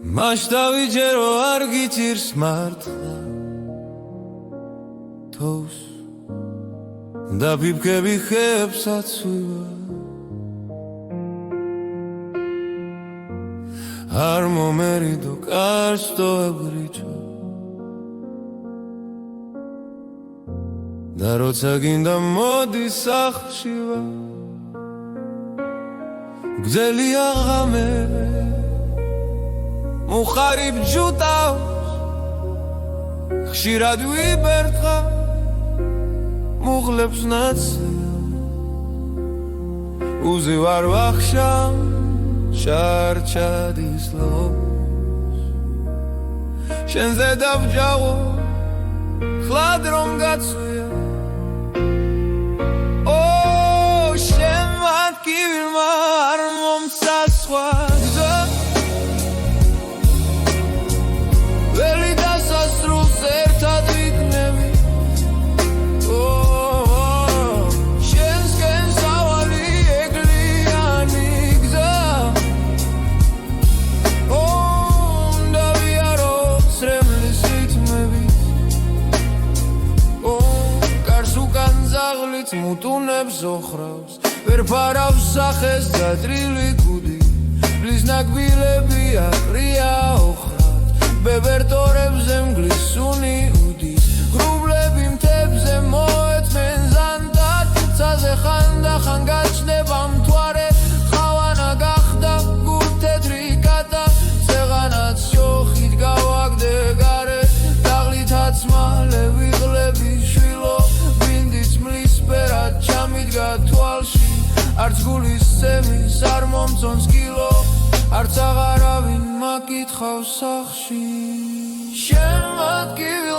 მასშტაბი ჯერო არ გიჭირს მართლა თოს და ფიფქები ხეებსაც ვივა არ მომერიდო კარს ტოებრიჩო და როცა გინდა მოდი სახლში ვარ გძელია ღამები მუხარიბ ჯუტავს ხშირად ვიბერტყა მუღლებს ნაცია უზივარ ვახშამ შარჩადის ლობს შენზე დავჯავო ხლად რომ გაცვია შენ მათკივილმა არ მომცა სხვა გზა ველი დასასრულს ერთად ვიქნები შენსკენ სავალი ეკლიანი გზა უნდა ვიარო სრემლის რითმები კარს უკან ზაღლით მუტუნებს ოხრავს ვერ ფარავს სახეს დაძრილი კუდი ბლის ნაკბილები აყრია ოხრად ბებერტორებზე მგლისუნი უდის ღრუბლები მთებზე მოეწმენ ზანტად ცაზე ხანდახან გაჩნდება მთვარე ხავანა გახდა გულთეთრი კატა წეღანაც შოხით გავაგდე გარე დაღლითაც მალე ვიღლები შვილო ბინდის მლისფერად ჩამიდგა თვალში არც გულის სემის არ მომწონს კილო არც აღარავინ მაკითხავს სახში შენ მათკივილ